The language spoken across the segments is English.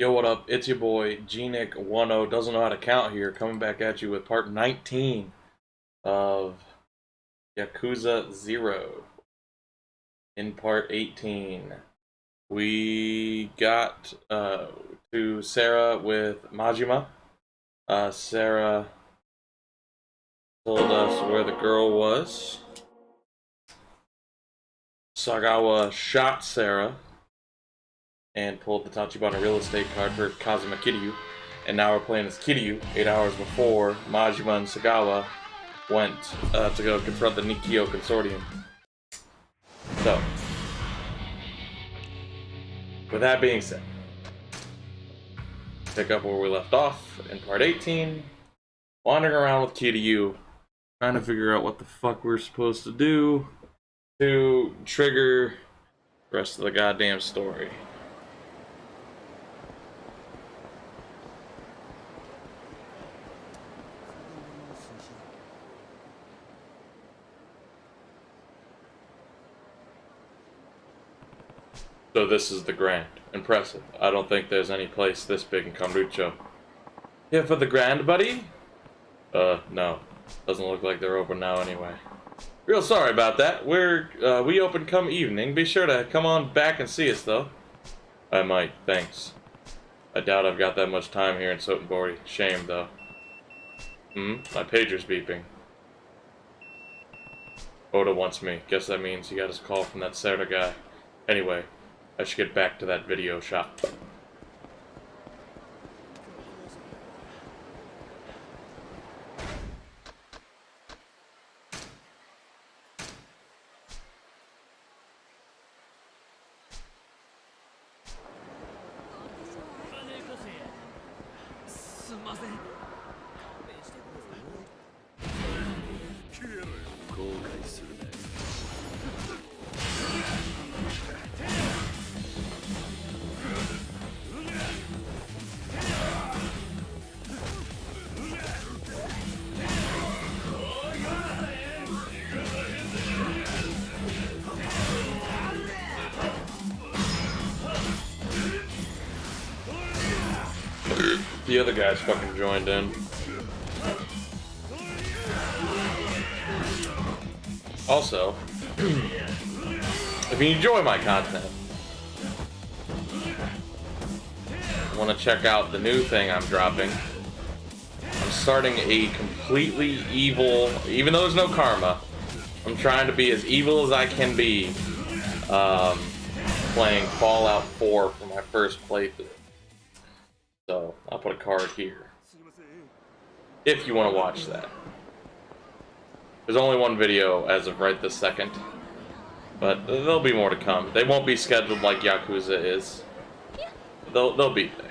Yo, what up? It's your boy, GNick10, doesn't know how to count here, coming back at you with part 19 of Yakuza 0. In part 18, we got to Sarah with Majima. Sarah told us where the girl was. Sagawa shot Sarah and pulled the Tachibana real estate card for Kazuma Kiryu. And now we're playing as Kiryu 8 hours before Majima and Sagawa went to go confront the Nikio Consortium. So, with that being said, pick up where we left off in part 18, wandering around with Kiryu, trying to figure out what the fuck we're supposed to do to trigger the rest of the goddamn story. So this is the Grand. Impressive. I don't think there's any place this big in Kamurocho. Here for the Grand, buddy? No. Doesn't look like they're open now anyway. Real sorry about that. We open come evening. Be sure to come on back and see us, though. I might, thanks. I doubt I've got that much time here in Sotenbori. Shame, though. My pager's beeping. Oda wants me. Guess that means he got his call from that Serta guy. Anyway, I should get back to that video shop. The other guys fucking joined in. Also, if you enjoy my content, want to check out the new thing I'm dropping. I'm starting a completely evil, even though there's no karma, I'm trying to be as evil as I can be, playing Fallout 4 for my first playthrough. So, I'll put a card here, if you want to watch that. There's only one video as of right this second, but there'll be more to come. They won't be scheduled like Yakuza is. They'll be there.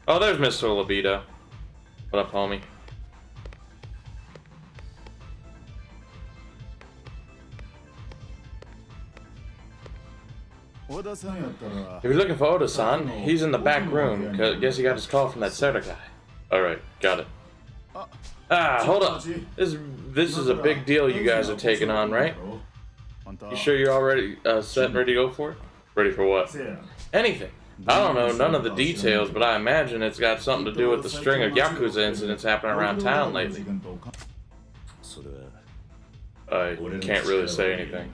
Oh, there's Mr. Libido. What up, homie? If you're looking for Oda-san, he's in the back room. Guess he got his call from that Serta guy. Alright, got it. Hold up. This is a big deal you guys are taking on, right? You sure you're all ready, set and ready to go for it? Ready for what? Anything. I don't know none of the details, but I imagine it's got something to do with the string of Yakuza incidents happening around town lately. I can't really say anything.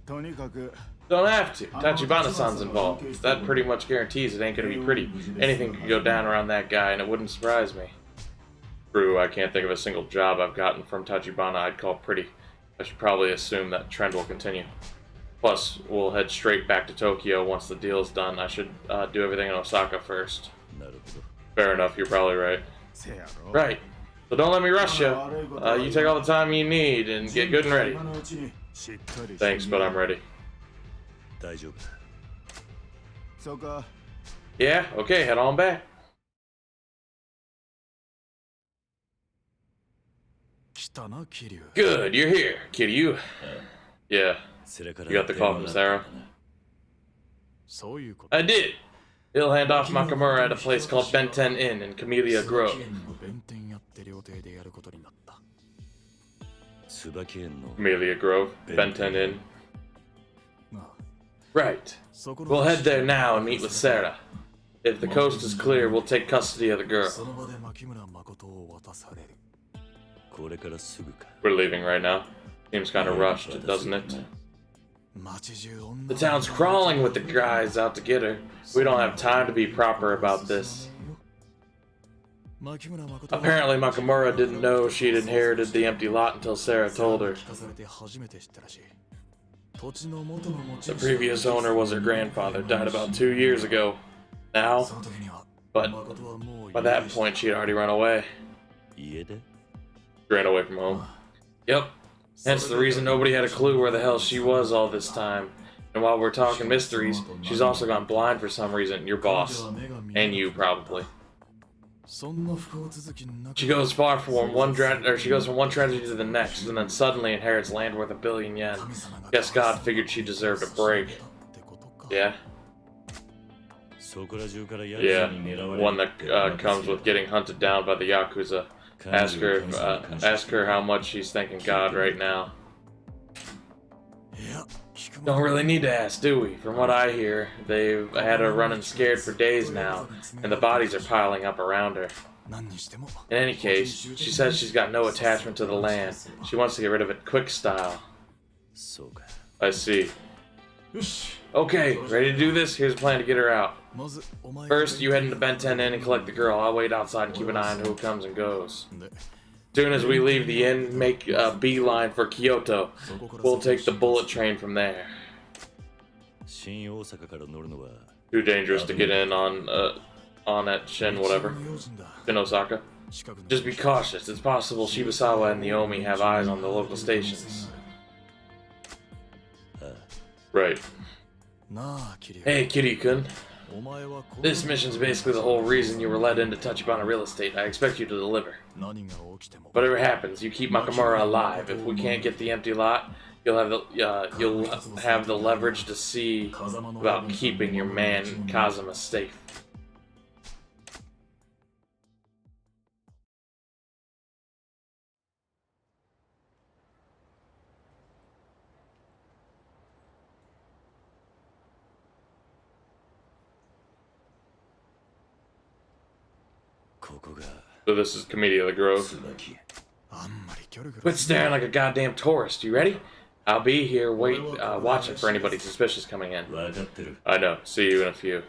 Don't have to. Tachibana-san's involved. That pretty much guarantees it ain't gonna be pretty. Anything could go down around that guy, and it wouldn't surprise me. True, I can't think of a single job I've gotten from Tachibana I'd call pretty. I should probably assume that trend will continue. Plus, we'll head straight back to Tokyo once the deal's done. I should do everything in Osaka first. Fair enough, you're probably right. Right. So don't let me rush you. You take all the time you need and get good and ready. Thanks, but I'm ready. Yeah, okay, head on back. Good, you're here, Kiryu. Yeah. You got the call from Sarah? I did. He'll hand off Makamura at a place called Benten Inn in Camellia Grove. Camellia Grove, Benten Inn. Right. We'll head there now and meet with Sarah. If the coast is clear, we'll take custody of the girl. We're leaving right now. Seems kind of rushed, doesn't it? The town's crawling with the guys out to get her. We don't have time to be proper about this. Apparently Makamura didn't know she'd inherited the empty lot until Sarah told her. The previous owner was her grandfather, died about 2 years ago. Now, but by that point she had already run away. Ran away from home. Yep. Hence the reason nobody had a clue where the hell she was all this time. And while we're talking mysteries, she's also gone blind for some reason. Your boss. And you, probably. She goes from one tragedy to the next, and then suddenly inherits land worth 1 billion yen. Guess God figured she deserved a break. Yeah? Yeah. One that comes with getting hunted down by the Yakuza. Ask her how much she's thanking God right now. Don't really need to ask, do we? From what I hear, they've had her running scared for days now, and the bodies are piling up around her. In any case, she says she's got no attachment to the land. She wants to get rid of it quick style. I see. Okay, ready to do this? Here's a plan to get her out. First, you head into Benten Inn and collect the girl. I'll wait outside and keep an eye on who comes and goes. As soon as we leave the inn, make a beeline for Kyoto. We'll take the bullet train from there. Too dangerous to get in on at Shin whatever. Shin Osaka. Just be cautious. It's possible Shibusawa and the Omi have eyes on the local stations. Right. Hey, Kiryu-kun. This mission's basically the whole reason you were let into Tachibana Real Estate. I expect you to deliver. Whatever happens, you keep Makamura alive. If we can't get the empty lot, you'll have the leverage to see about keeping your man Kazuma safe. So this is Camellia the Grove. Quit staring like a goddamn tourist. You ready? I'll be here watching for anybody suspicious coming in. I know. See you in a few.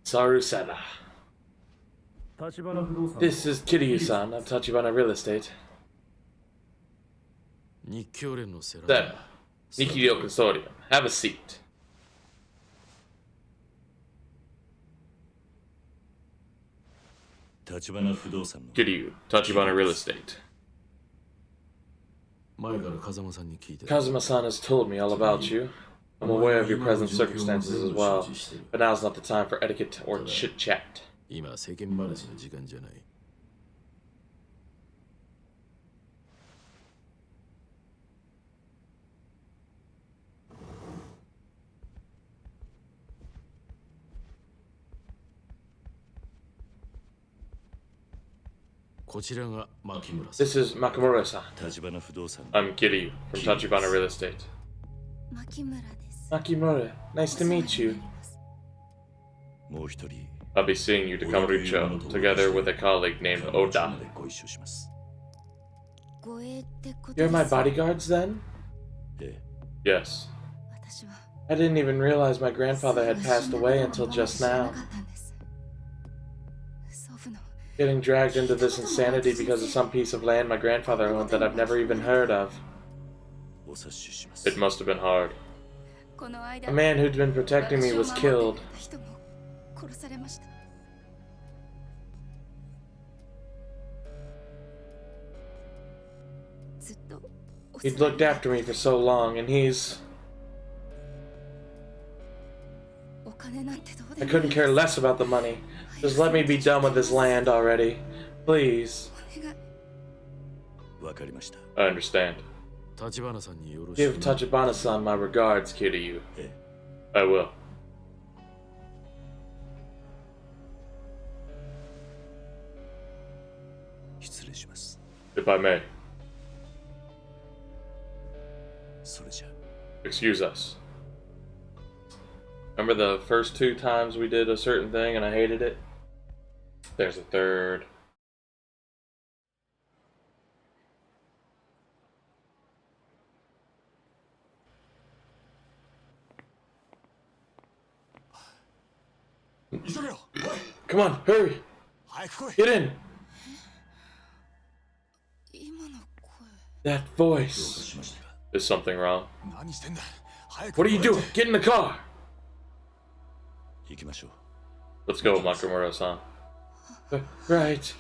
Sarusada. This is Kiryu-san of Tachibana Real Estate. Sarah, Nikiryo Consortium. Have a seat. Kiryu, Tachibana Real Estate. Kazuma-san has told me all about you. I'm aware of your present circumstances as well, but now's not the time for etiquette or chit-chat. This is Makamura-san. I'm Kiryu from Tachibana Real Estate. Makimura, nice to meet you. I'll be seeing you to Kamurocho, together with a colleague named Oda. You're my bodyguards, then? Yes. I didn't even realize my grandfather had passed away until just now. Getting dragged into this insanity because of some piece of land my grandfather owned that I've never even heard of. It must have been hard. A man who'd been protecting me was killed. He'd looked after me for so long, and he's... I couldn't care less about the money. Just let me be done with this land already. Please. I understand. Give Tachibana-san my regards, Kiryu. I will. If I may. Excuse us. Remember the first 2 times we did a certain thing and I hated it? There's a third. Come on, hurry! Get in! That voice. Is something wrong? What are you doing? Get in the car! Let's go, Makamura-san. Right.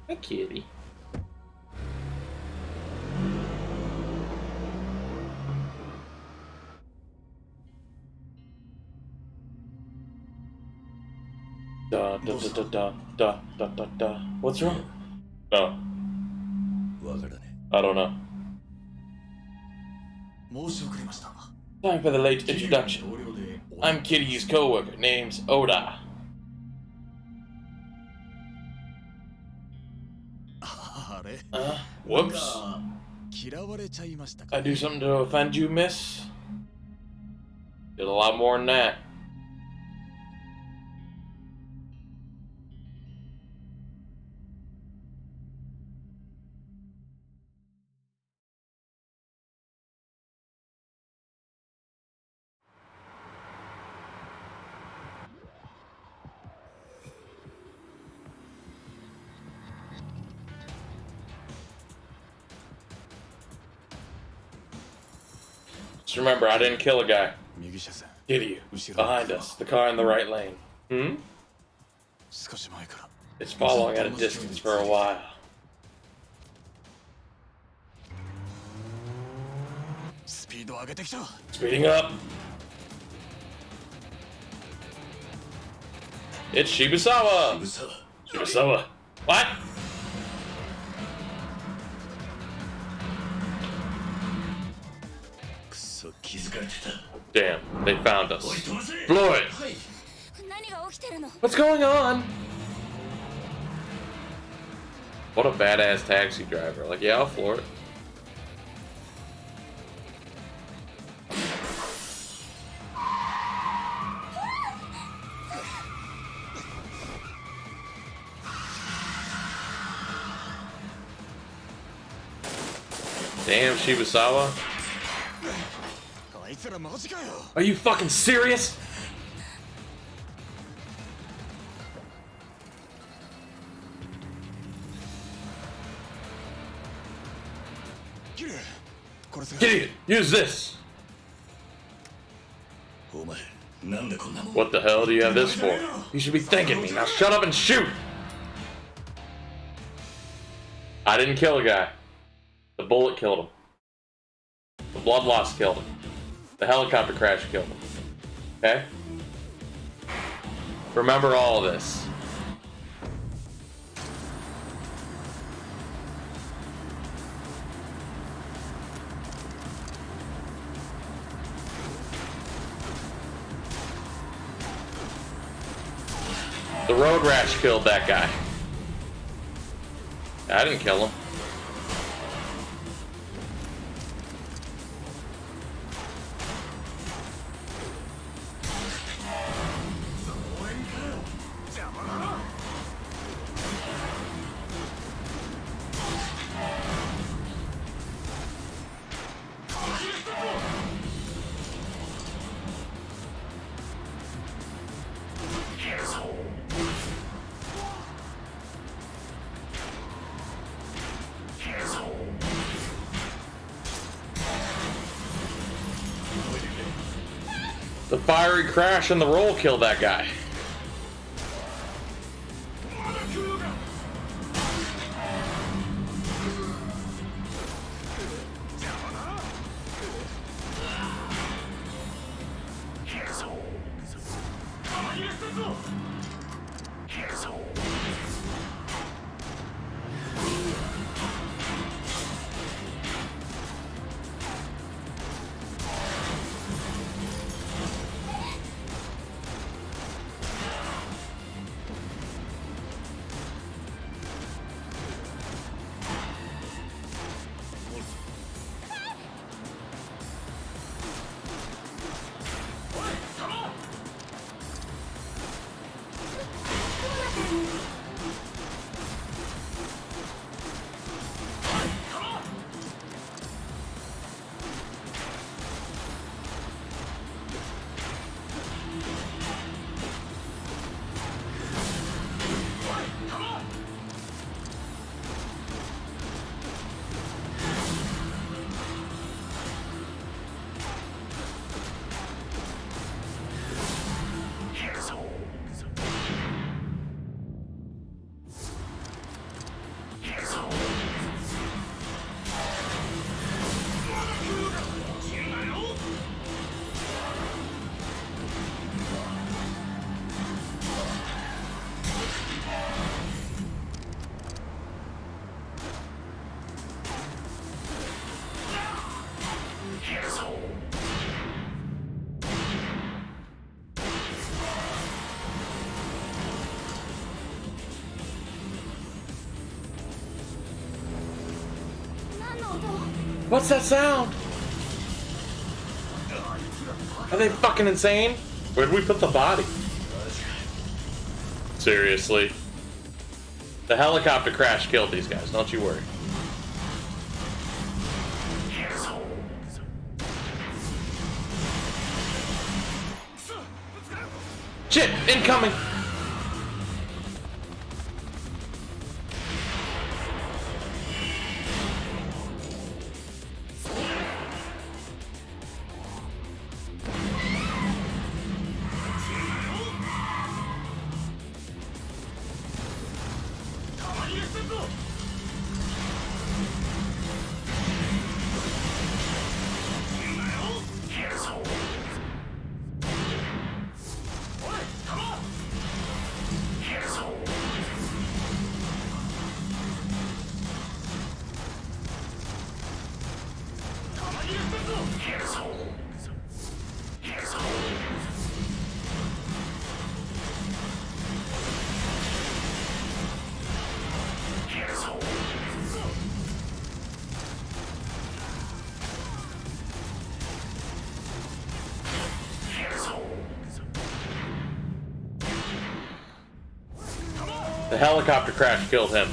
Hi, kitty. Da da da da da da da da. What's wrong? No. I don't know. Time for the late introduction. I'm Kiryu's co-worker. Name's Oda. Whoops. I do something to offend you, miss? Did a lot more than that. Just remember, I didn't kill a guy. Kiryu, behind us, the car in the right lane. Hmm? It's following at a distance for a while. Speeding up. It's Shibusawa. Shibusawa. What? Damn, they found us. Floyd! What's going on? What a badass taxi driver. Like, yeah, I'll floor it. Damn, Shibusawa. Are you fucking serious? Idiot! Use this! What the hell do you have this for? You should be thanking me. Now shut up and shoot! I didn't kill a guy. The bullet killed him. The blood loss killed him. The helicopter crash killed him. Okay? Remember all of this. The road rash killed that guy. I didn't kill him. The fiery crash and the roll killed that guy. What's that sound? Are they fucking insane? Where'd we put the body? Seriously. The helicopter crash killed these guys, don't you worry. Shit! Incoming! The helicopter crash killed him.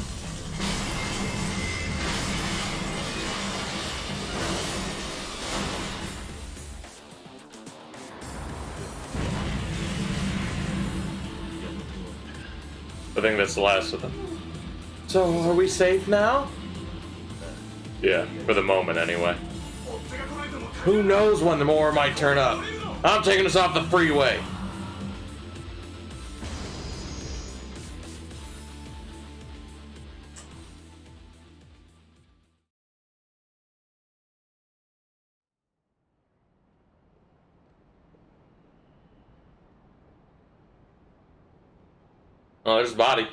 I think that's the last of them. So, are we safe now? Yeah, for the moment anyway. Who knows when the more might turn up? I'm taking us off the freeway. Oh, there's his body.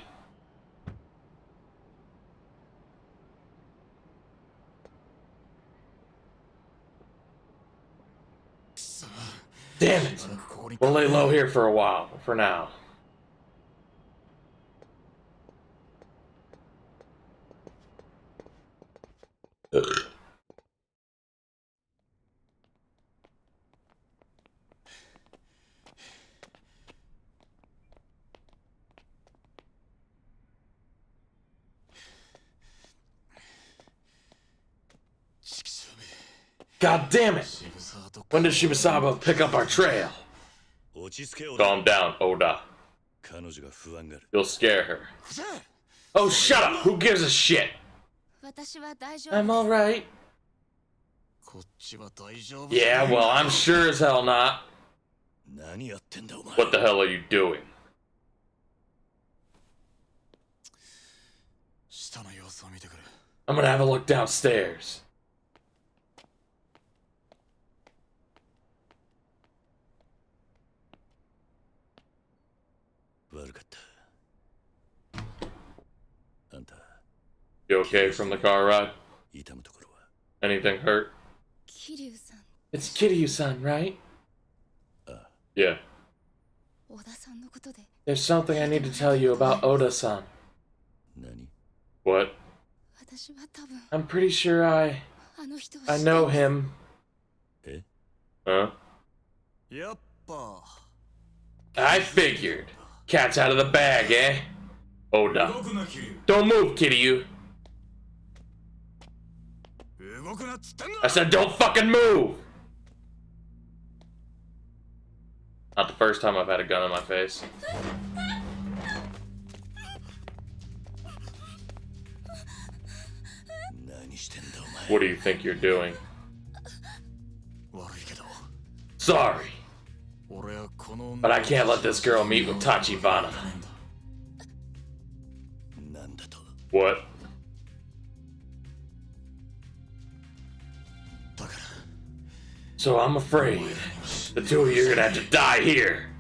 Damn it! We'll lay low here for a while, for now. God damn it! When did Shibasaba pick up our trail? Calm down, Oda. You'll scare her. Oh, shut up! Who gives a shit? I'm alright. Yeah, well, I'm sure as hell not. What the hell are you doing? I'm gonna have a look downstairs. You okay from the car ride? Anything hurt? It's Kiryu-san, right? Yeah. There's something I need to tell you about Oda-san. What? I'm pretty sure I know him. Huh? I figured. Cat's out of the bag, eh? Oda. Don't move, Kiryu. I said don't fucking move! Not the first time I've had a gun in my face. What do you think you're doing? Sorry. But I can't let this girl meet with Tachibana. What? So I'm afraid the two of you are gonna have to die here.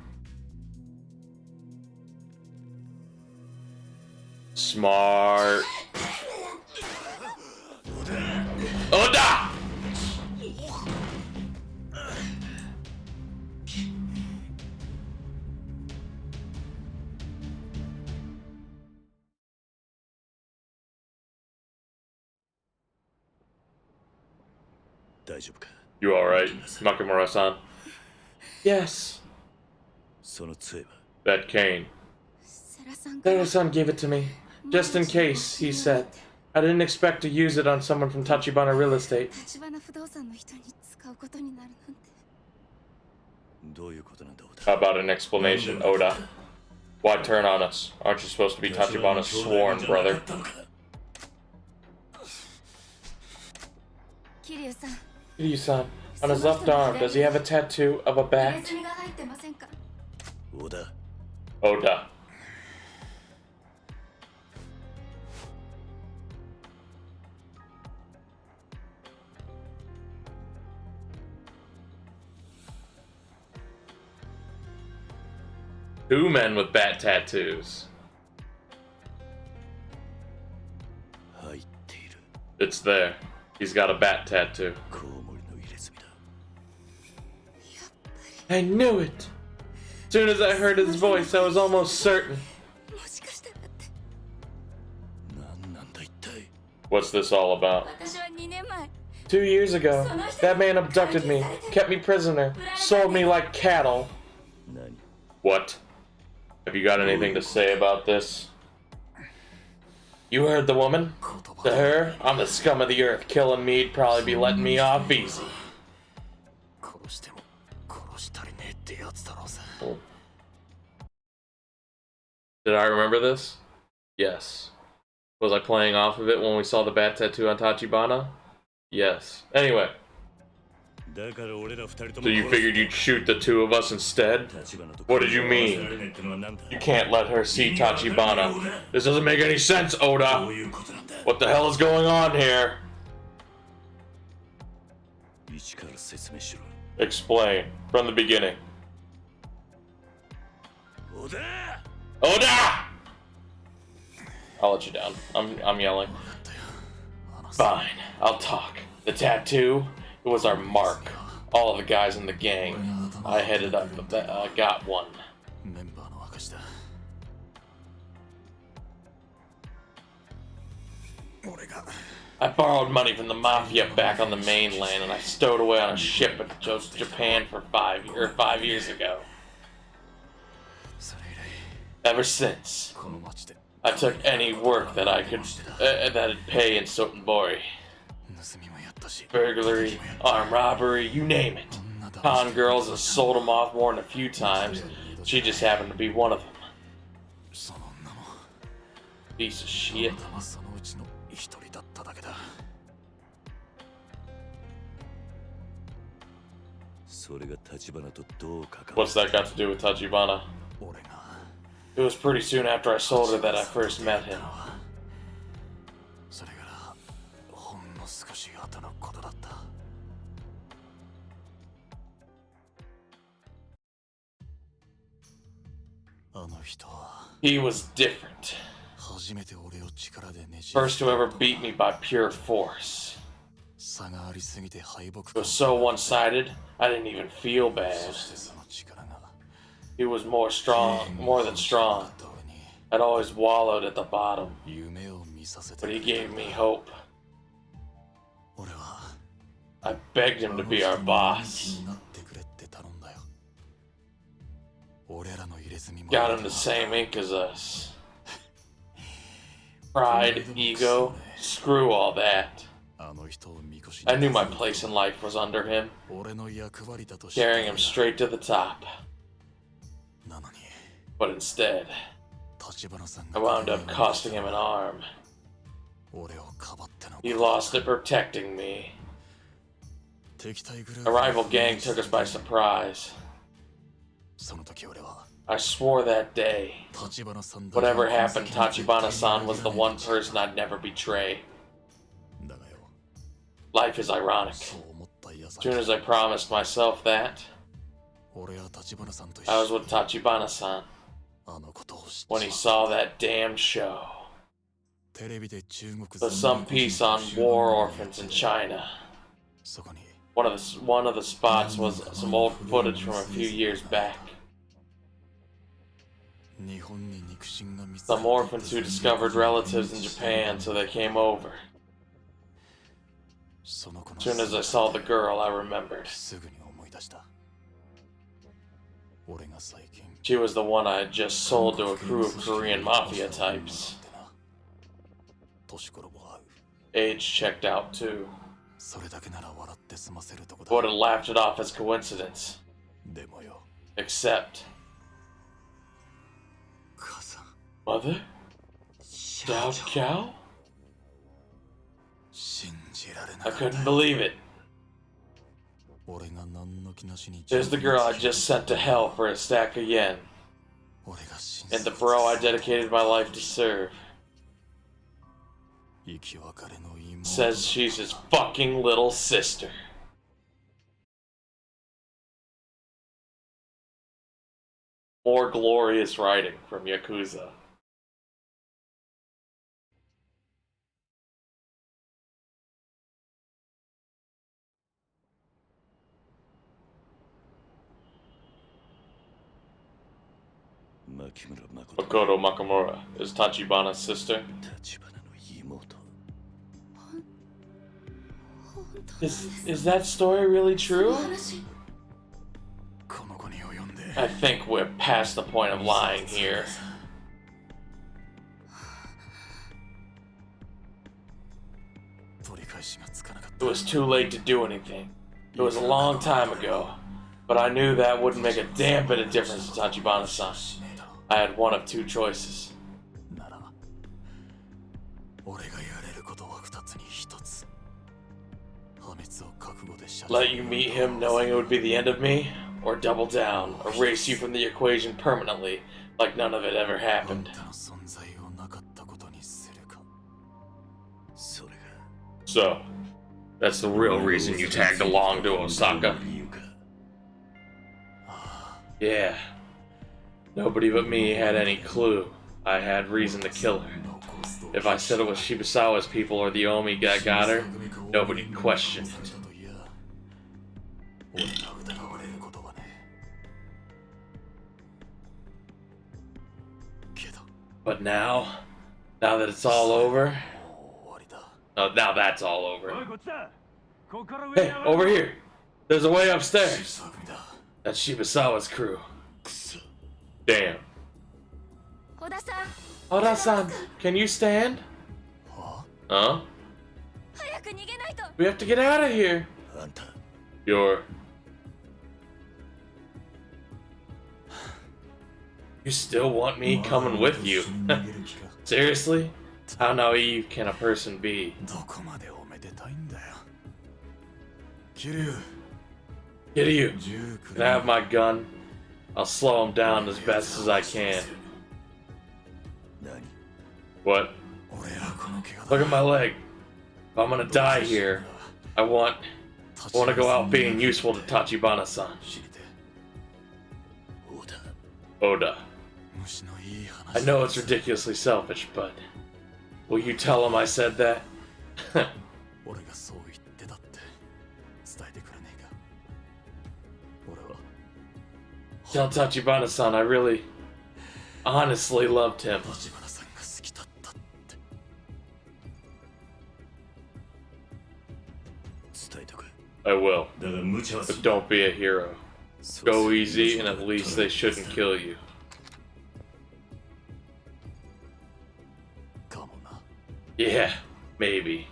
Smart. Oda! You alright, Nakamura-san? Yes. That cane. Sarah-san gave it to me. Just in case, he said. I didn't expect to use it on someone from Tachibana Real Estate. How about an explanation, Oda? Why turn on us? Aren't you supposed to be Tachibana's sworn brother? Kiryu-san, on his left arm, does he have a tattoo of a bat? Oda. Two men with bat tattoos. It's there. He's got a bat tattoo. I knew it! As soon as I heard his voice, I was almost certain. What's this all about? 2 years ago, that man abducted me, kept me prisoner, sold me like cattle. What? Have you got anything to say about this? You heard the woman? To her, I'm the scum of the earth. Killing me'd probably be letting me off easy. Did I remember this? Yes. Was I playing off of it when we saw the bat tattoo on Tachibana? Yes. Anyway. So you figured you'd shoot the two of us instead? What did you mean? You can't let her see Tachibana. This doesn't make any sense, Oda. What the hell is going on here? Explain. From the beginning. Oda! I'll let you down. I'm yelling. Fine. I'll talk. The tattoo? It was our mark. All of the guys in the gang. I headed up, got one. I borrowed money from the mafia back on the mainland, and I stowed away on a ship in Japan for 5 years ago. Ever since, I took any work that I could that'd pay in Sotenbori. Burglary, armed robbery, you name it. Con girls have sold them off more than a few times. She just happened to be one of them. Piece of shit. What's that got to do with Tachibana? It was pretty soon after I sold her that I first met him. He was different. First to ever beat me by pure force. It was so one-sided, I didn't even feel bad. He was more than strong. I'd always wallowed at the bottom, but he gave me hope. I begged him to be our boss. Got him the same ink as us. Pride, ego, screw all that. I knew my place in life was under him, carrying him straight to the top. But instead, I wound up costing him an arm. He lost it protecting me. A rival gang took us by surprise. I swore that day, whatever happened, Tachibana-san was the one person I'd never betray. Life is ironic. As soon as I promised myself that, I was with Tachibana-san when he saw that damn show. The some piece on war orphans in China. One of the spots was some old footage from a few years back. Some orphans who discovered relatives in Japan, so they came over. As soon as I saw the girl, I remembered. She was the one I had just sold to a crew of Korean mafia types. Age checked out too. Would have laughed it off as coincidence. Except... Mother? Dao Cow? I couldn't believe it. There's the girl I just sent to hell for a stack of yen. And the bro I dedicated my life to serve. Says she's his fucking little sister. More glorious writing from Yakuza. Makoto Makamura is Tachibana's sister. Is that story really true? I think we're past the point of lying here. It was too late to do anything. It was a long time ago, but I knew that wouldn't make a damn bit of difference to Tachibana-san. I had one of two choices. Let you meet him knowing it would be the end of me, or double down, erase you from the equation permanently, like none of it ever happened. So, that's the real reason you tagged along to Osaka? Yeah. Nobody but me had any clue I had reason to kill her. If I said it was Shibusawa's people or the Omi that got her, nobody'd question it. But now that it's all over... Oh, now that's all over. Hey, over here! There's a way upstairs! That's Shibusawa's crew. Damn. Oda-san, can you stand? Huh? We have to get out of here. You still want me coming with you? Seriously? How naive can a person be? Kiryu, can I have my gun? I'll slow him down as best as I can. What? Look at my leg. If I'm gonna die here, I want to go out being useful to Tachibana-san. Oda. I know it's ridiculously selfish, but will you tell him I said that? Tell Tachibana-san I really, honestly loved him. I will, but don't be a hero. Go easy, and at least they shouldn't kill you. Yeah, maybe.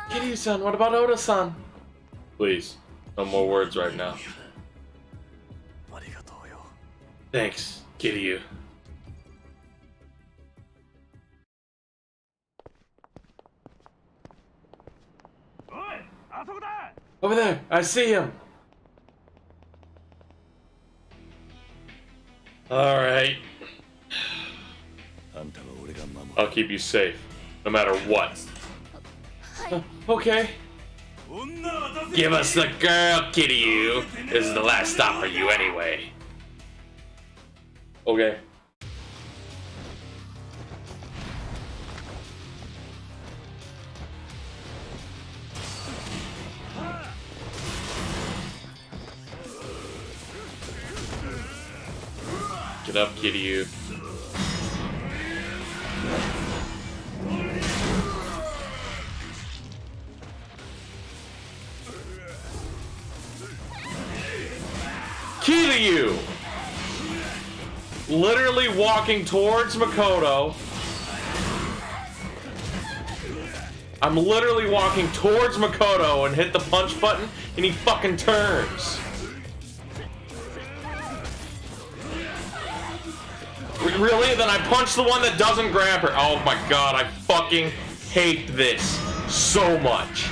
Kiryu-san, what about Oda-san? Please, no more words right now. Thanks, Kiryu. Over there, I see him. Alright. I'll keep you safe, no matter what. Okay. Give us the girl, Kiryu. This is the last stop for you anyway. Okay. Get up, Kiryu. Kiryu! Literally walking towards Makoto. I'm literally walking towards Makoto and hit the punch button, and he fucking turns. Really? Then I punch the one that doesn't grab her. Oh my god, I fucking hate this so much.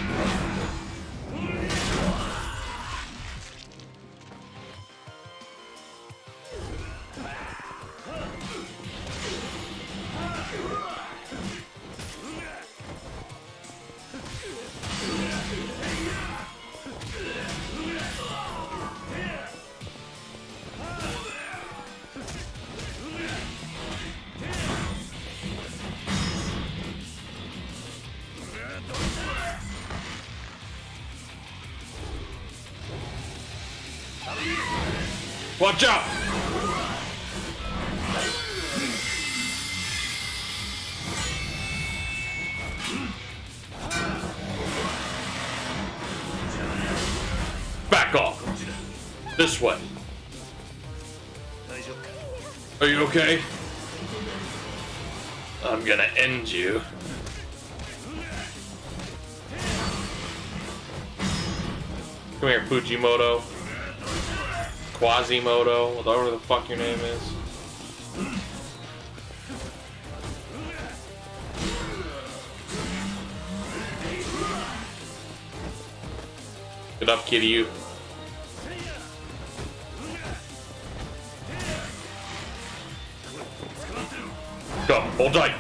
Watch out! Back off! This way. Are you okay? I'm gonna end you. Come here, Fujimoto. Quasimodo, whatever the fuck your name is. Get up, Kiryu. Go, hold tight.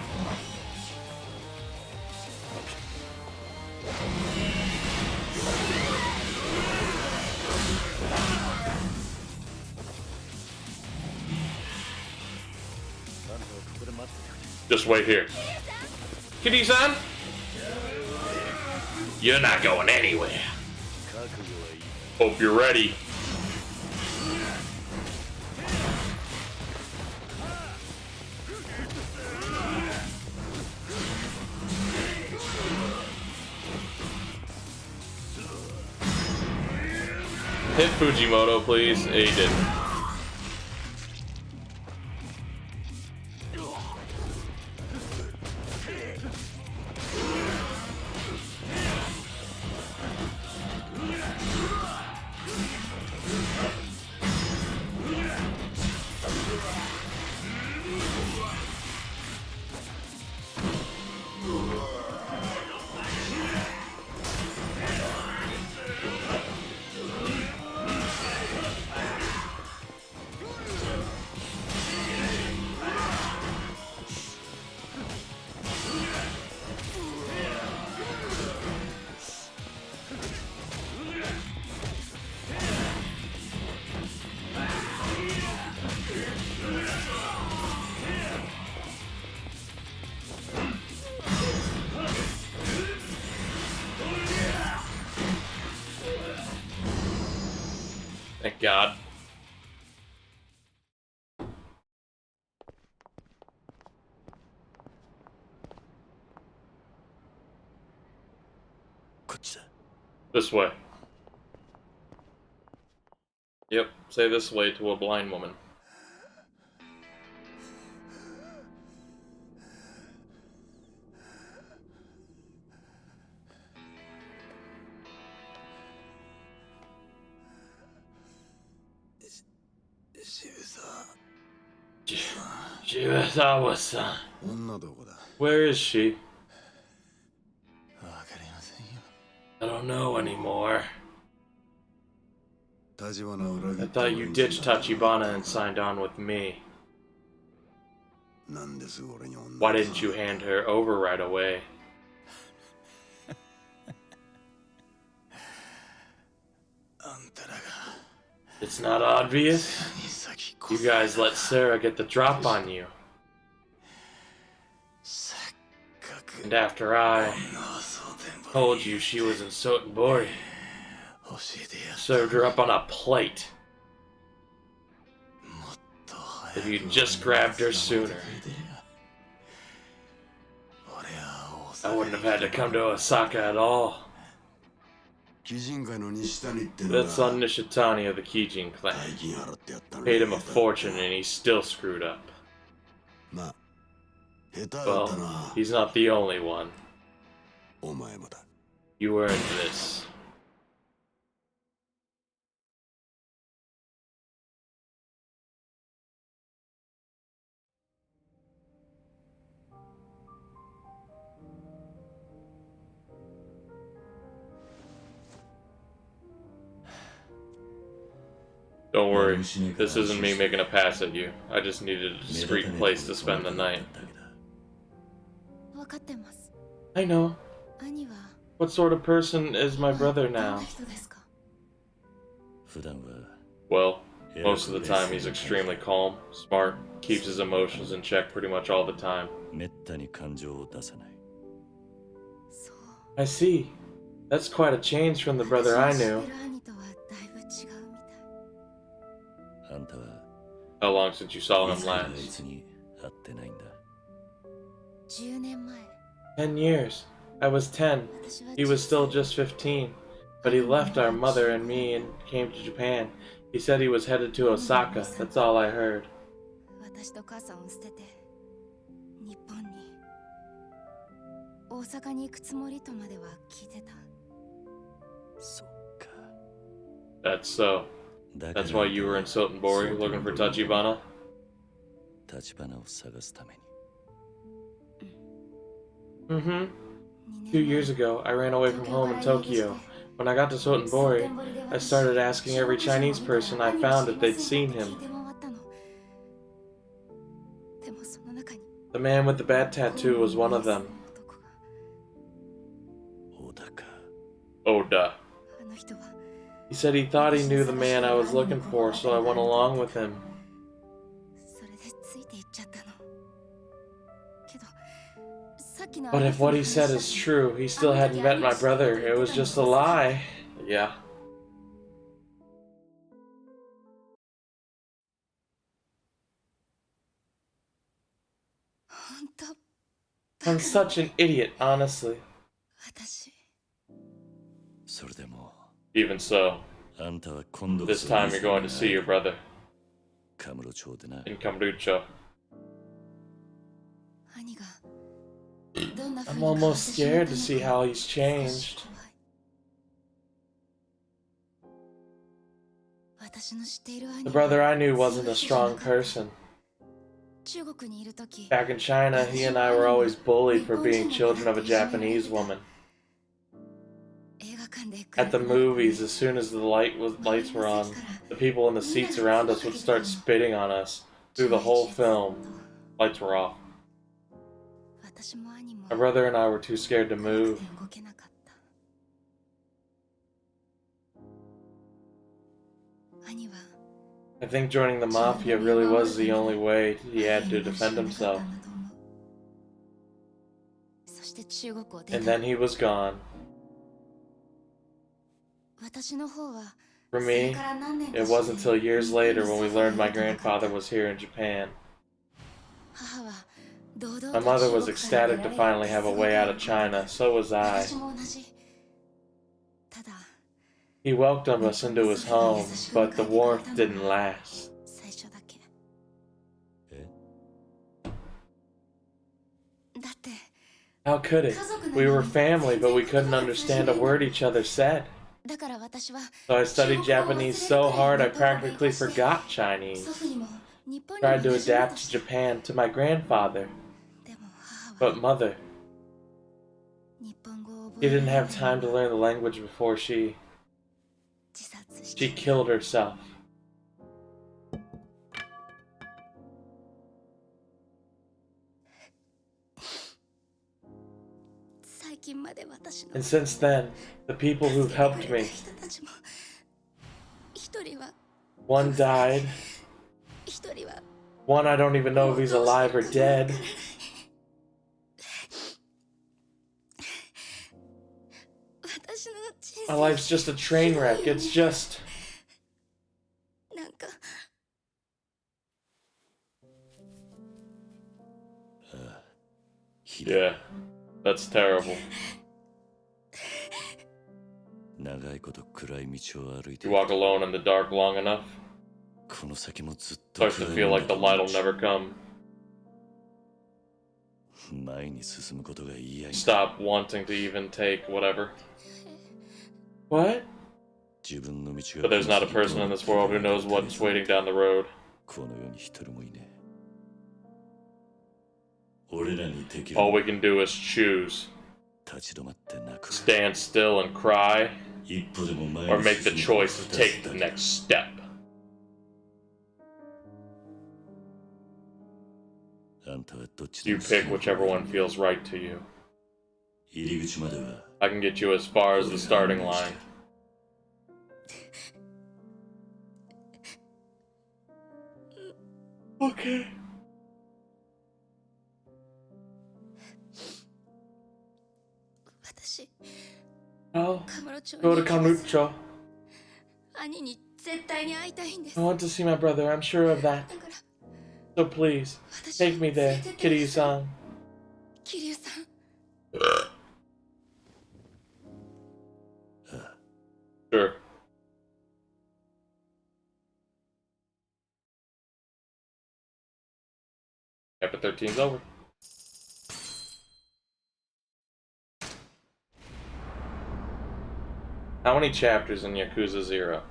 Just wait here. Kitty-san? You're not going anywhere. Hope you're ready. Hit Fujimoto, please. He didn't. Thank God. This way. Yep, say this way to a blind woman. Shibusawa-san. Where is she? I don't know anymore. I thought you ditched Tachibana and signed on with me. Why didn't you hand her over right away? It's not obvious? You guys let Sarah get the drop on you. And after I told you she was in Sotenbori, served her up on a plate. If you'd just grabbed her sooner, I wouldn't have had to come to Osaka at all. That's on Nishitani of the Kijin clan. Paid him a fortune and he's still screwed up. Well, he's not the only one. You earned this. Don't worry, this isn't me making a pass at you. I just needed a discreet place to spend the night. I know. What sort of person is my brother now? Well, most of the time he's extremely calm, smart, keeps his emotions in check pretty much all the time. I see. That's quite a change from the brother I knew. How long since you saw him last? 10 years. I was 10. He was still just 15. But he left our mother and me and came to Japan. He said he was headed to Osaka. That's all I heard. That's so. That's why you were in Sotenbori looking for Tachibana? Mm-hmm. 2 years ago, I ran away from home in Tokyo. When I got to Sotenbori, I started asking every Chinese person I found if they'd seen him. The man with the bat tattoo was one of them. Oda. He said he thought he knew the man I was looking for, so I went along with him. But if what he said is true, he still hadn't met my brother. It was just a lie. Yeah. I'm such an idiot, honestly. Even so, this time you're going to see your brother. In Kamurocho. I'm almost scared to see how he's changed. The brother I knew wasn't a strong person. Back in China, he and I were always bullied for being children of a Japanese woman. At the movies, as soon as the lights were on, the people in the seats around us would start spitting on us. Through the whole film, lights were off. My brother and I were too scared to move. I think joining the Mafia really was the only way he had to defend himself. And then he was gone. For me, it wasn't until years later when we learned my grandfather was here in Japan. My mother was ecstatic to finally have a way out of China, so was I. He welcomed us into his home, but the warmth didn't last. How could it? We were family, but we couldn't understand a word each other said. So I studied Japanese so hard I practically forgot Chinese. Tried to adapt to Japan to my grandfather. But mother, she didn't have time to learn the language before she killed herself. And since then, the people who've helped me, one died, one I don't even know if he's alive or dead. My life's just a train wreck. It's just... Yeah, that's terrible. You walk alone in the dark long enough, starts to feel like the light'll never come. Stop wanting to even take whatever. What? But there's not a person in this world who knows what's waiting down the road. All we can do is choose. Stand still and cry, or make the choice to take the next step. You pick whichever one feels right to you. I can get you as far as the starting line. Okay. I'll go to Kamurocho. I want to see my brother, I'm sure of that. So please, take me there, Kiryu-san. Sure. Chapter 13's over. How many chapters in Yakuza 0?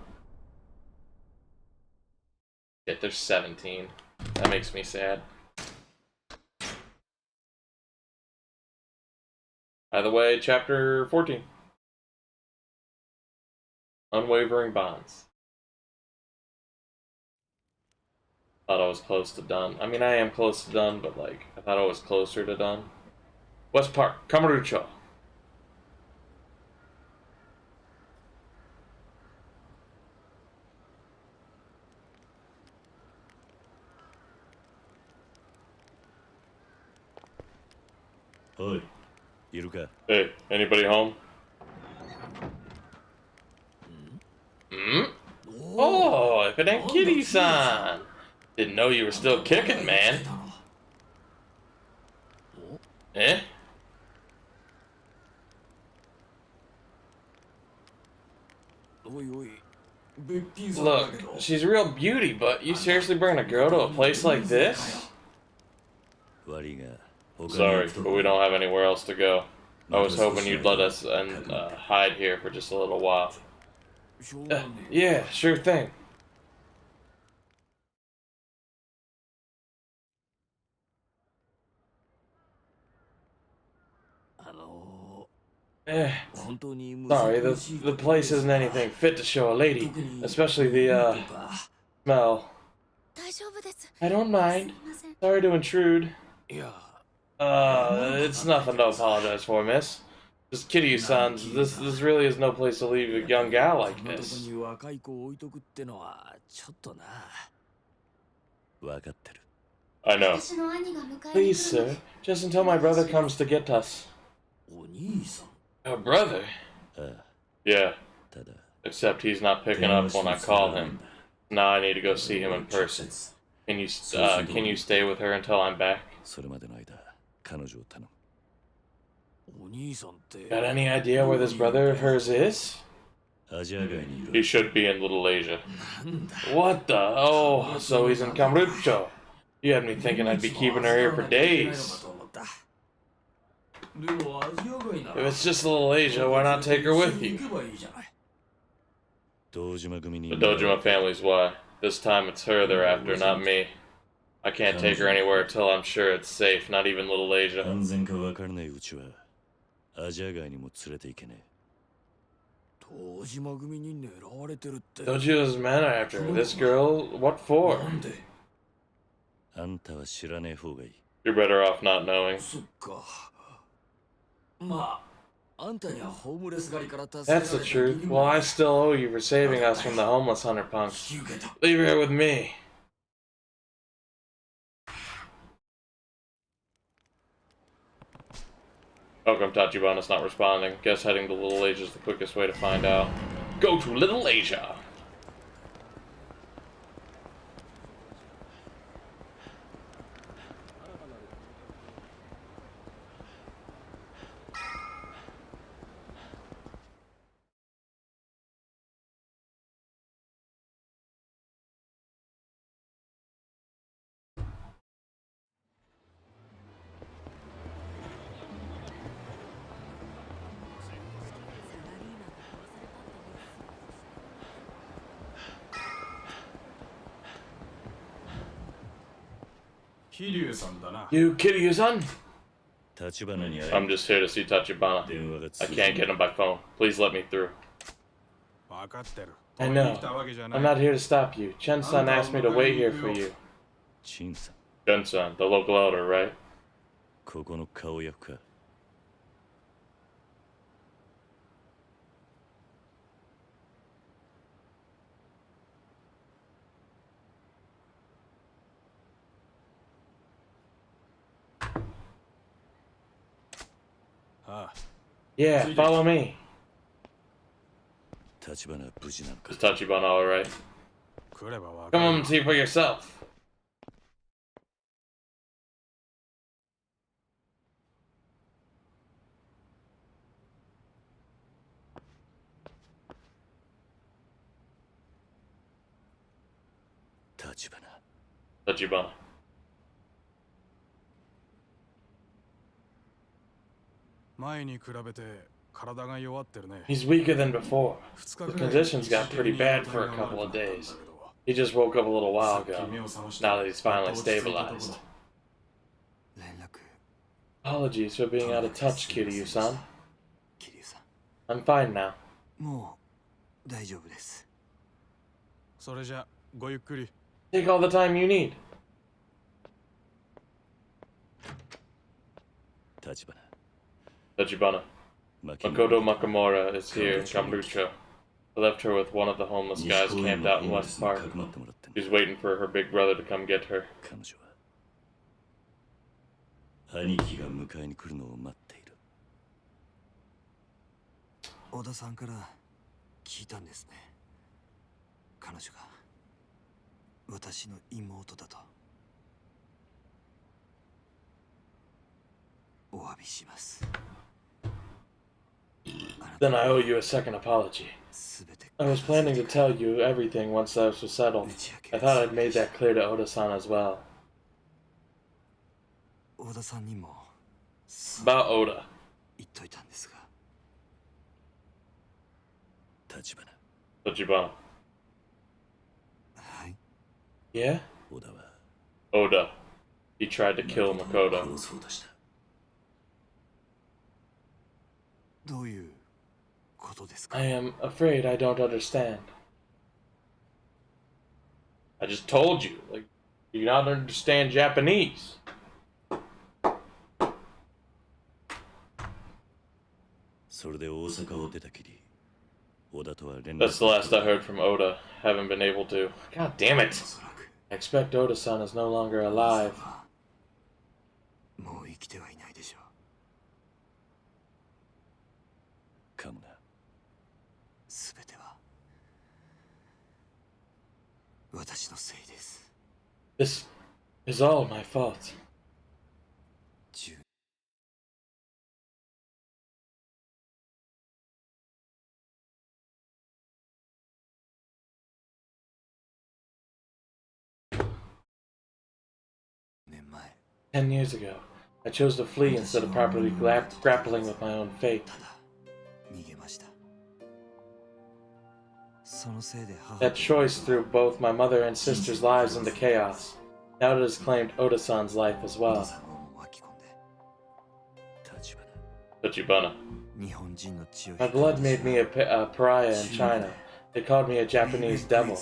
Shit, there's 17. That makes me sad. By the way, chapter 14. Unwavering Bonds. Thought I was close to done. I mean, I am close to done, but like, I thought I was closer to done. West Park, Kamurocho. Hey, anybody home? Oh, if it ain't Kitty-san! Didn't know you were still kicking, man. Eh? Look, she's a real beauty, but you seriously bring a girl to a place like this? Sorry, but we don't have anywhere else to go. I was hoping you'd let us hide here for just a little while. Yeah, sure thing. Sorry, the place isn't anything fit to show a lady, especially the, smell. I don't mind. Sorry to intrude. It's nothing to apologize for, miss. Just Kiryu-san, this really is no place to leave a young gal like this. I know. Please, sir, just until my brother comes to get us. Your brother? Yeah. Except he's not picking up when I call him. Now I need to go see him in person. Can you stay with her until I'm back? Got any idea where this brother of hers is? He should be in Little Asia. What the? Oh, so he's in Kamurocho. You had me thinking I'd be keeping her here for days. If it's just Little Asia, why not take her with you? The Dojima family's why. This time it's her they're after, not me. I can't take her anywhere till I'm sure it's safe, not even Little Asia. Dojima's men are after her. This girl, what for? You're better off not knowing. That's the truth. Well, I still owe you for saving us from the homeless hunter punks. Leave her here with me. How come Tachibana's not responding? Guess heading to Little Asia is the quickest way to find out. Go to Little Asia! You Kiryu-san? I'm just here to see Tachibana. I can't get him by phone. Please let me through. I know. I'm not here to stop you. Chen-san asked me to wait here for you. Chen-san, the local elder, right? Yeah, follow me. Is Tachibana alright? Come on and see for yourself. Tachibana. He's weaker than before. The conditions got pretty bad for a couple of days. He just woke up a little while ago, now that he's finally stabilized. Apologies for being out of touch, Kiryu-san. I'm fine now. Take all the time you need. Tachibana. Makoto Makamura is here in Kamurocho. I left her with one of the homeless guys camped out in West Park. She's waiting for her big brother to come get her. Then I owe you a second apology. I was planning to tell you everything once this was settled. I thought I'd made that clear to Oda-san as well. About Oda. Tachibana. Yeah? Oda. He tried to kill Makoto. I am afraid I don't understand. I just told you, like, you not understand Japanese. That's the last I heard from Oda. Haven't been able to. God damn it! I expect Oda-san is no longer alive. This is all my fault. 10 years ago, I chose to flee instead of properly grappling with my own fate. That choice threw both my mother and sister's lives into chaos. Now it has claimed Oda-san's life as well. Tachibana. My blood made me a pariah in China. They called me a Japanese devil.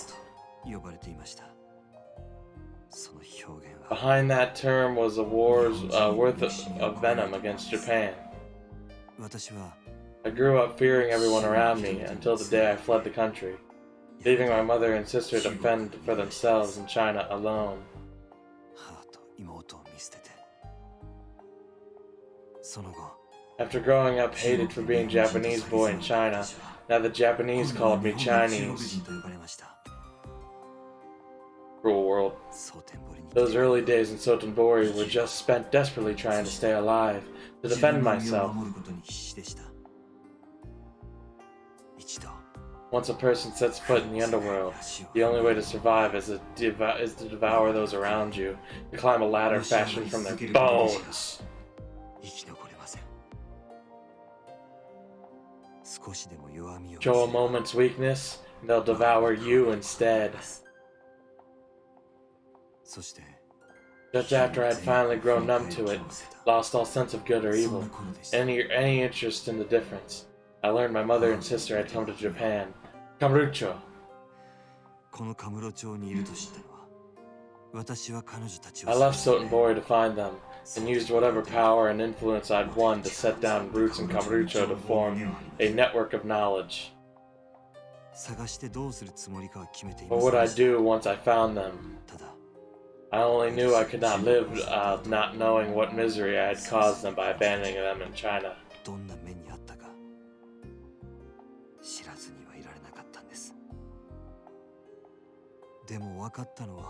Behind that term was a war's worth of venom against Japan. I grew up fearing everyone around me until the day I fled the country, leaving my mother and sister to fend for themselves in China alone. After growing up hated for being Japanese boy in China, now the Japanese called me Chinese. Cruel world. Those early days in Sotenbori were just spent desperately trying to stay alive, to defend myself. Once a person sets foot in the underworld, the only way to survive is to devour those around you, to climb a ladder fashioned from their bones. Show a moment's weakness, and they'll devour you instead. Just after I had finally grown numb to it, lost all sense of good or evil, any interest in the difference, I learned my mother and sister had come to Japan. Kamurocho. I left Sotenbori to find them, and used whatever power and influence I'd won to set down roots in Kamurocho to form a network of knowledge. What would I do once I found them? I only knew I could not live not knowing what misery I had caused them by abandoning them in China.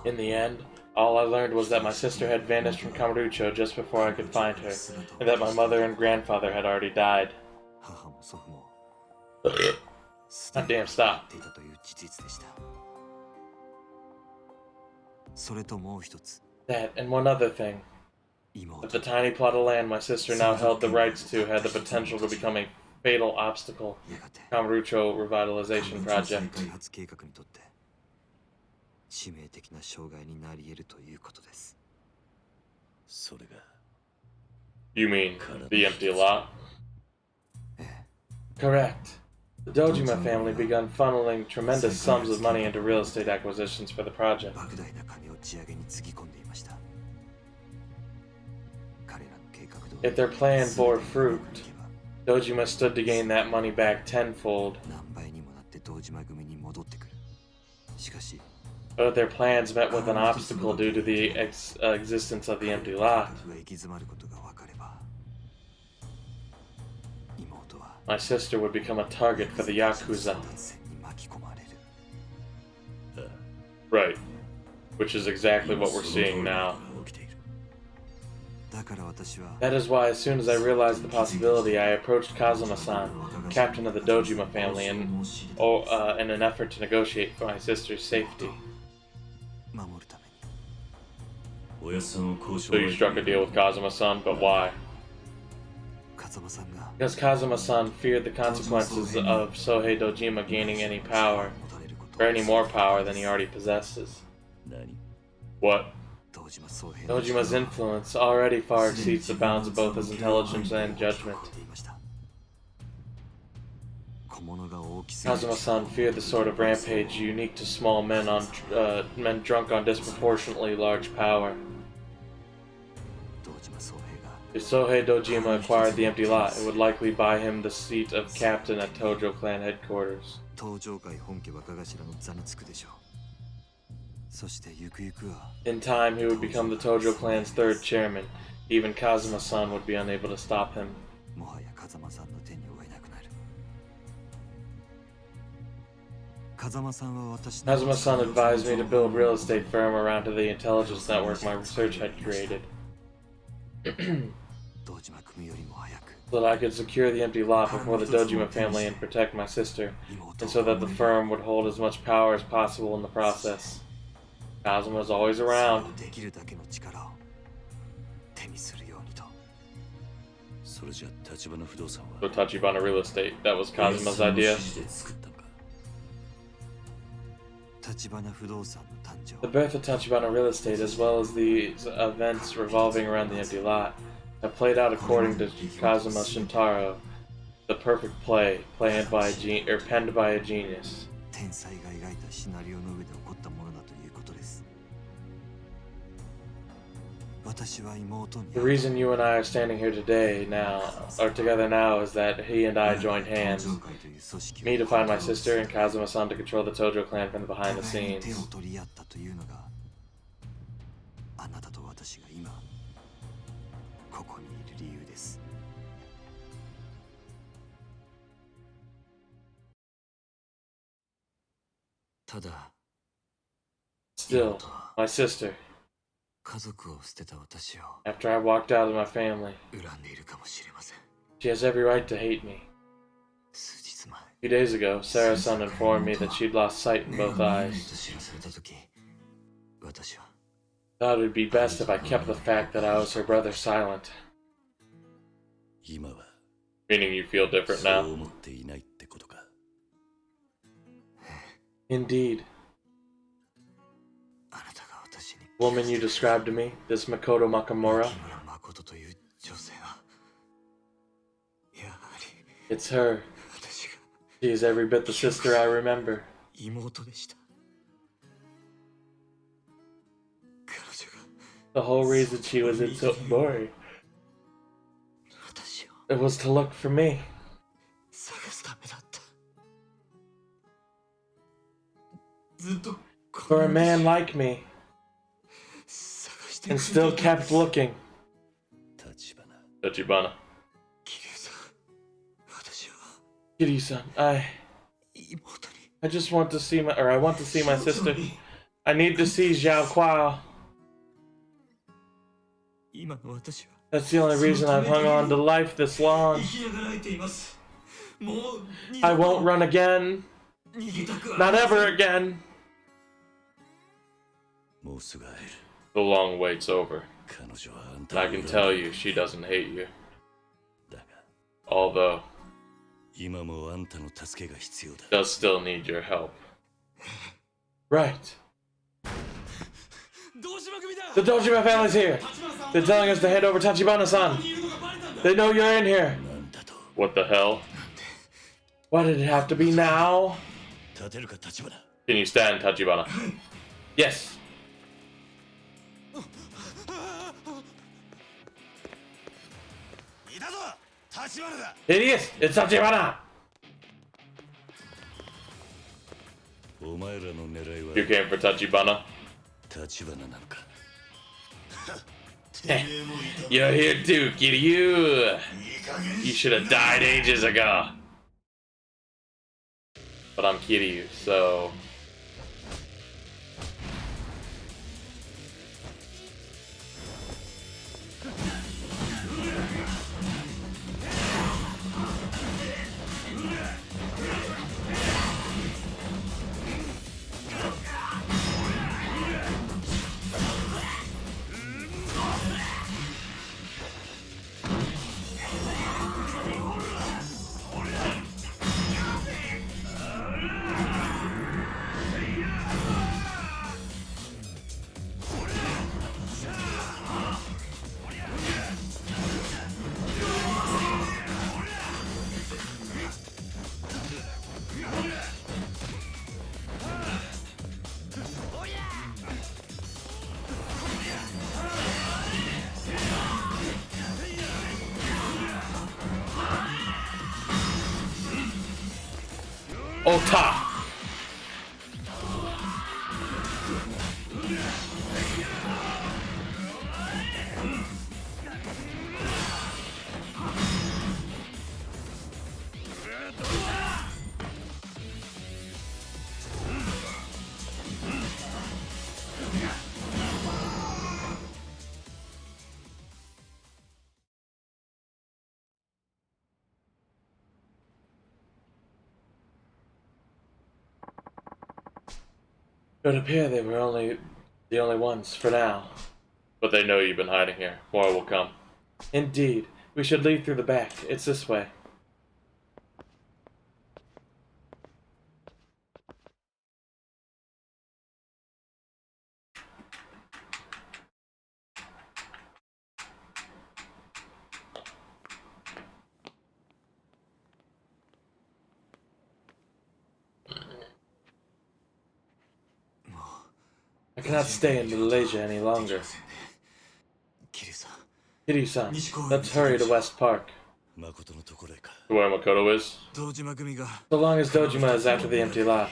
In the end, all I learned was that my sister had vanished from Kamurocho just before I could find her, and that my mother and grandfather had already died. God damn, stop. That, and one other thing. That the tiny plot of land my sister now held the rights to had the potential to become a fatal obstacle to the Kamurocho revitalization project. You mean the empty lot? Correct. The Dojima family began funneling tremendous sums of money into real estate acquisitions for the project. If their plan bore fruit, Dojima stood to gain that money back tenfold. But if their plans met with an obstacle due to the existence of the empty lot, my sister would become a target for the Yakuza. Right. Which is exactly what we're seeing now. That is why, as soon as I realized the possibility, I approached Kazuma-san, captain of the Dojima family, in an effort to negotiate for my sister's safety. So you struck a deal with Kazuma-san, but why? Because Kazuma-san feared the consequences of Sohei Dojima gaining any power, or any more power than he already possesses. What? Dojima's influence already far exceeds the bounds of both his intelligence and judgment. Kazuma-san feared the sort of rampage unique to small men drunk on disproportionately large power. If Sohei Dojima acquired the empty lot, it would likely buy him the seat of captain at Tojo clan headquarters. In time, he would become the Tojo clan's third chairman. Even Kazuma-san would be unable to stop him. Kazuma-san advised me to build a real estate firm around the intelligence network my research had created. So that I could secure the empty lot before the Dojima family and protect my sister, and so that the firm would hold as much power as possible in the process. Kazuma's always around. So Tachibana Real Estate, that was Kazuma's idea. The birth of Tachibana Real Estate, as well as the events revolving around the empty lot, have played out according to Kazuma Shintaro, the perfect play, penned by a genius. The reason you and I are standing here together now, is that he and I joined hands. Me to find my sister, and Kazuma-san to control the Tojo clan from behind the scenes. Still, my sister. After I walked out of my family, she has every right to hate me. A few days ago, Sarah-san informed me that she'd lost sight in both eyes. Thought it would be best if I kept the fact that I was her brother silent. Meaning you feel different now? Indeed. The woman you described to me, this Makoto Makamura. It's her. She is every bit the sister I remember. The whole reason she was in Tokimori, it was to look for me. For a man like me. And still kept looking. Tachibana. Kiryu-san, I just want to see I want to see my sister. I need to see Xiao Kuo. That's the only reason I've hung on to life this long. I won't run again. Not ever again. The long wait's over. And I can tell you, she doesn't hate you. Although, does still need your help. Right. The Dojima family's here! They're telling us to head over Tachibana-san! They know you're in here! What the hell? Why did it have to be now? Can you stand, Tachibana? Yes! It is! It's Tachibana! You came for Tachibana? You're here too, Kiryu! You should have died ages ago. But I'm Kiryu, so... Ota! It would appear they were the only ones, for now. But they know you've been hiding here. More will come. Indeed. We should leave through the back. It's this way. I cannot stay in Malaysia any longer. Kiryu-san, let's hurry to West Park. To where Makoto is? So long as Dojima is after the empty lot.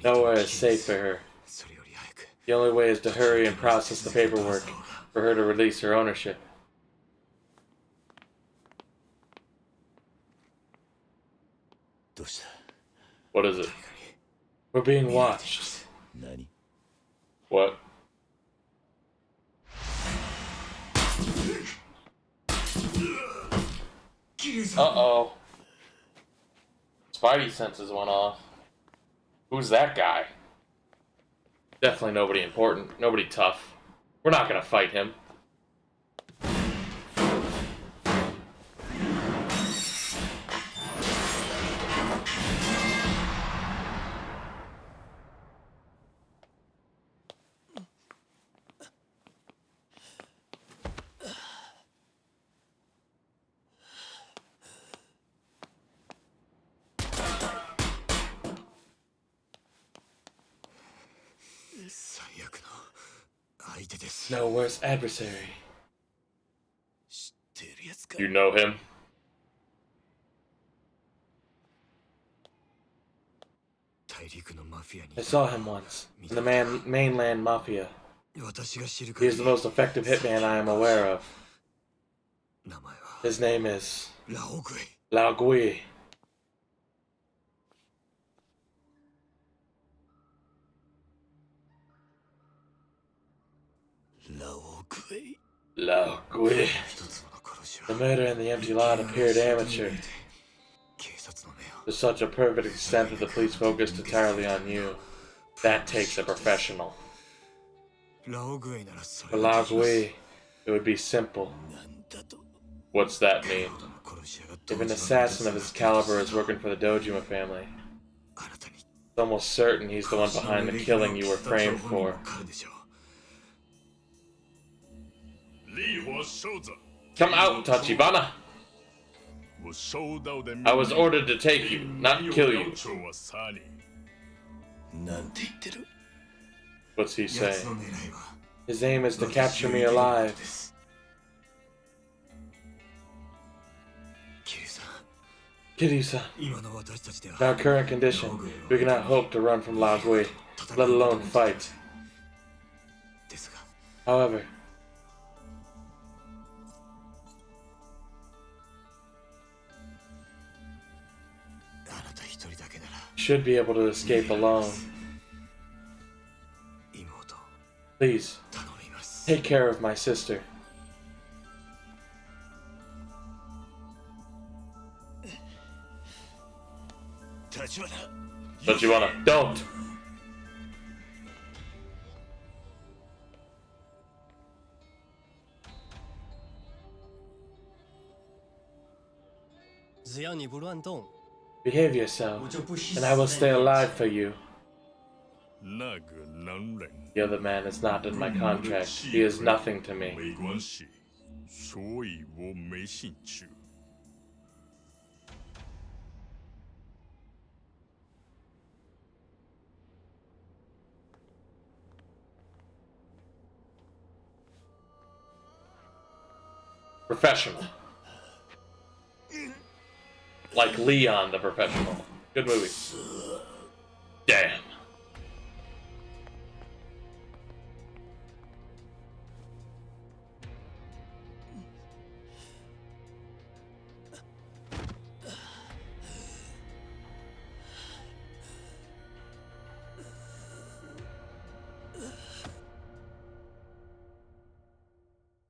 Nowhere is safe for her. The only way is to hurry and process the paperwork for her to release her ownership. What is it? We're being watched. What? Uh-oh. Spidey senses went off. Who's that guy? Definitely nobody important. Nobody tough. We're not gonna fight him. No worse adversary. You know him? I saw him once, in the mainland mafia. He is the most effective hitman I am aware of. His name is Lao Gui. Lao Gui. The murder in the empty lot appeared amateur. To such a perfect extent that the police focused entirely on you. That takes a professional. For Lao Gui, it would be simple. What's that mean? If an assassin of his caliber is working for the Dojima family, it's almost certain he's the one behind the killing you were framed for. Come out, Tachibana! I was ordered to take you, not kill you. What's he saying? His aim is to capture me alive. Kiryu-san, in our current condition, we cannot hope to run from Lao Gui, let alone fight. However, you should be able to escape alone. Please, take care of my sister. Tachibana, don't! Behave yourself, and I will stay alive for you. The other man is not in my contract. He is nothing to me. Professional. Like Leon the Professional. Good movie. Damn.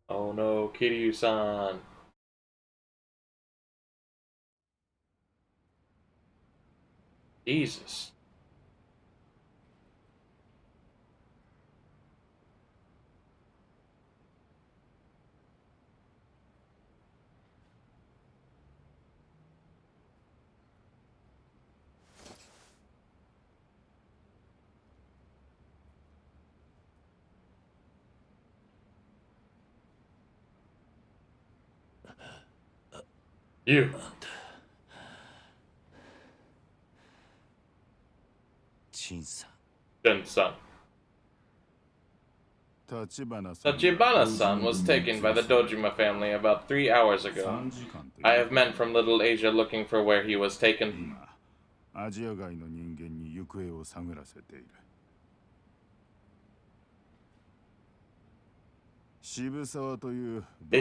Oh no, Kiryu-san. Jesus. You. Jin-san. Tachibana-san was taken by the Dojima family about 3 hours ago. I have men from Little Asia looking for where he was taken. A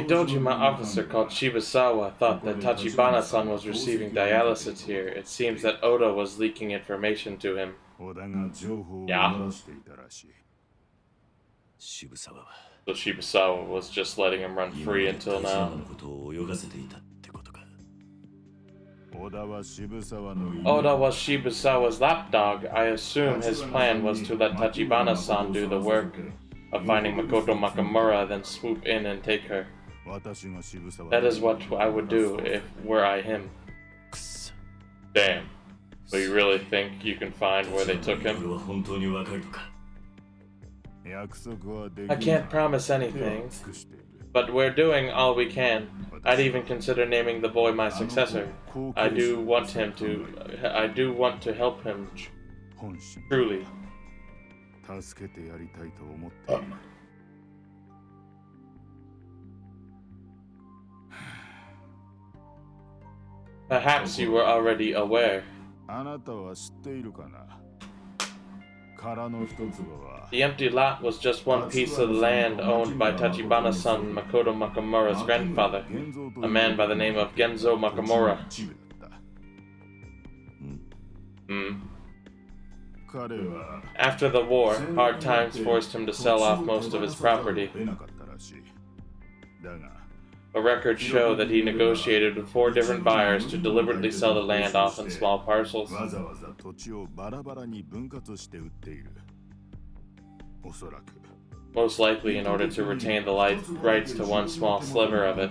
Dojima officer called Shibusawa thought that Tachibana-san was receiving dialysis here. It seems that Oda was leaking information to him. Yeah. So Shibusawa was just letting him run free until now. Oda was Shibusawa's lapdog. I assume his plan was to let Tachibana-san do the work of finding Makoto Makamura, then swoop in and take her. That is what I would do if were I him. Damn. So you really think you can find where they took him? I can't promise anything, but we're doing all we can. I'd even consider naming the boy my successor. I do want to help him, truly. Perhaps you were already aware. The empty lot was just one piece of land owned by Tachibana-san, Makoto Makamura's grandfather, a man by the name of Genzo Makamura. After the war, hard times forced him to sell off most of his property. A records show that he negotiated with 4 different buyers to deliberately sell the land off in small parcels. Most likely in order to retain the rights to one small sliver of it.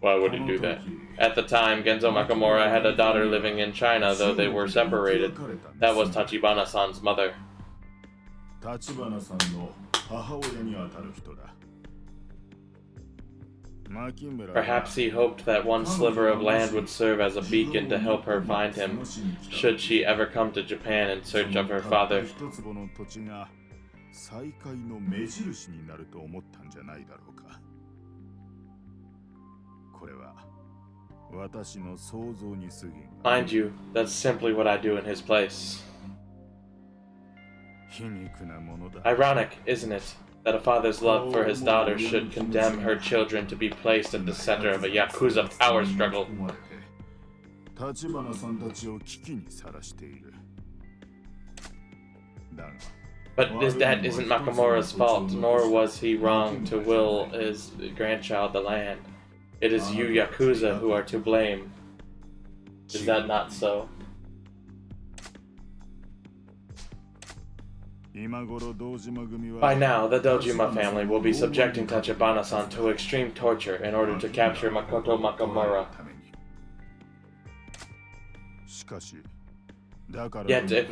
Why would he do that? At the time, Genzo Makamura had a daughter living in China, though they were separated. That was Tachibana-san's mother. Perhaps he hoped that one sliver of land would serve as a beacon to help her find him, should she ever come to Japan in search of her father. Mind you, that's simply what I do in his place. Ironic, isn't it, that a father's love for his daughter should condemn her children to be placed at the center of a Yakuza power struggle. But that isn't Makamura's fault, nor was he wrong to will his grandchild the land. It is you Yakuza who are to blame. Is that not so? By now, the Dojima family will be subjecting Tachibana-san to extreme torture in order to capture Makoto Makamura. Yet, if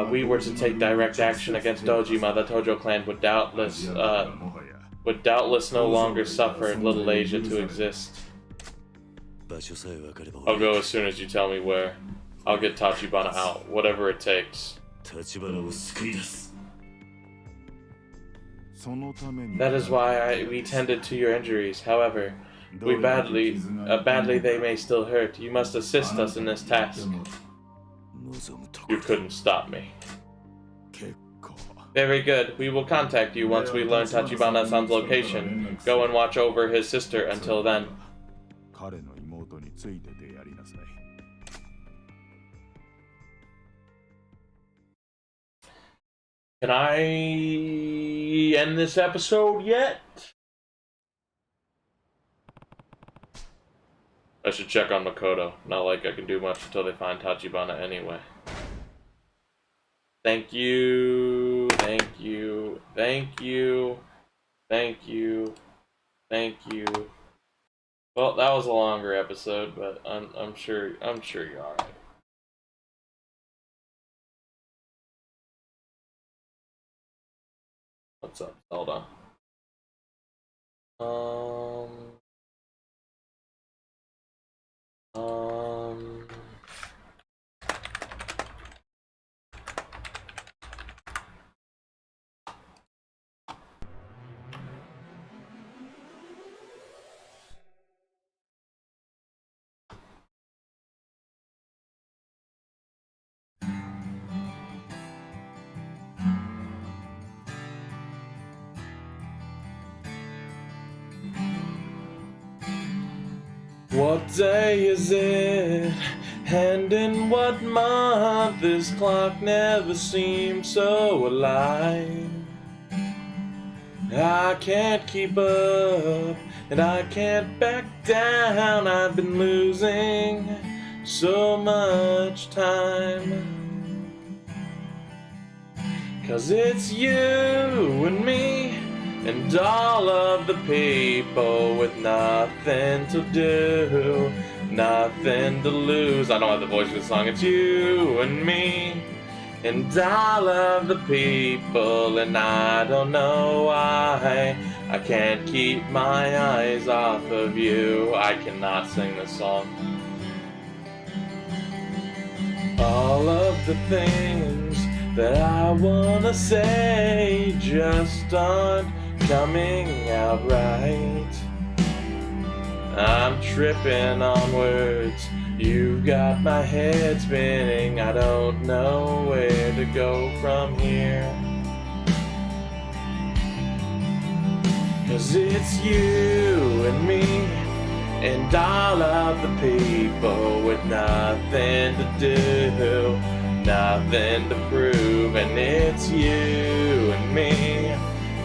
we were to take direct action against Dojima, the Tojo clan would doubtless no longer suffer in Little Asia to exist. I'll go as soon as you tell me where. I'll get Tachibana out, whatever it takes. That is why we tended to your injuries. However, badly they may still hurt. You must assist us in this task. You couldn't stop me. Very good. We will contact you once we learn Tachibana-san's location. Go and watch over his sister until then. Can I end this episode yet? I should check on Makoto. Not like I can do much until they find Tachibana anyway. Thank you, thank you, thank you, thank you, thank you. Well, that was a longer episode, but I'm sure you're alright. What's up? Hold on. Um, um, what day is it? And in what month? This clock never seems so alive. I can't keep up, and I can't back down. I've been losing so much time. 'Cause it's you and me, and all of the people with nothing to do, nothing to lose. I don't have the voice for the song. It's you and me, and all of the people, and I don't know why I can't keep my eyes off of you. I cannot sing this song. All of the things that I wanna say just aren't coming out right. I'm tripping on words, you've got my head spinning. I don't know where to go from here. 'Cause it's you and me, and all of the people with nothing to do, nothing to prove. And it's you and me,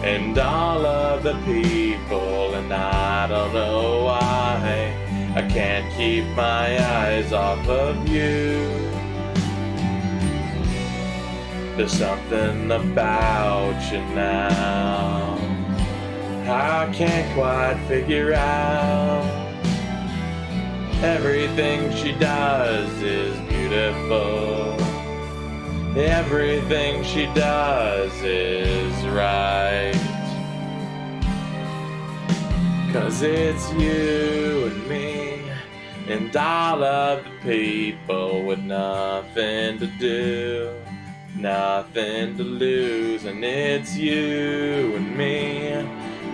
and all of the people, and I don't know why I can't keep my eyes off of you. There's something about you now I can't quite figure out. Everything she does is beautiful. Everything she does is right. 'Cause it's you and me, and all of the people with nothing to do, nothing to lose. And it's you and me,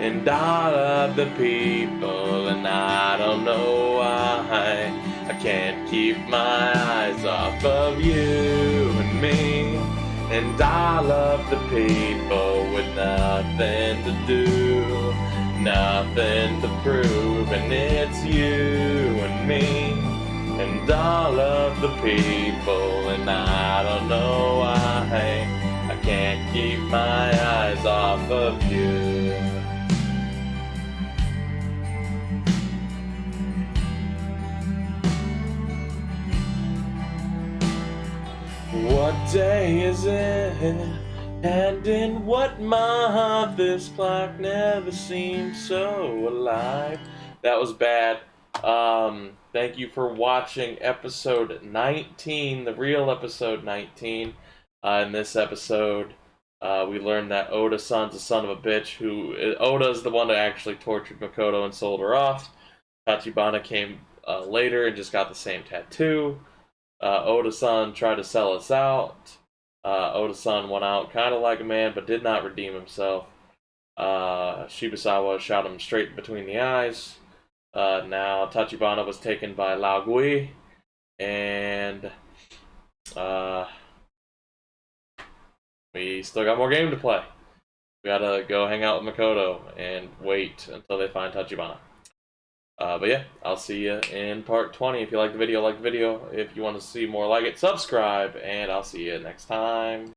and all of the people, and I don't know why I can't keep my eyes off of you and me, and all of the people with nothing to do, nothing to prove. And it's you and me, and all of the people, and I don't know why I can't keep my eyes off of you. What day is it? And in what month? This clock never seems so alive. That was bad. Thank you for watching episode 19, the real episode 19. In this episode, we learned that Oda-san's a son of a bitch. Oda's the one that actually tortured Makoto and sold her off. Tachibana came later and just got the same tattoo. Oda-san tried to sell us out. Oda-san went out kind of like a man, but did not redeem himself. Shibusawa shot him straight between the eyes. Now Tachibana was taken by Lao Gui, and we still got more game to play. We gotta go hang out with Makoto and wait until they find Tachibana. But yeah, I'll see you in part 20. If you like the video, like the video. If you want to see more like it, subscribe, and I'll see you next time.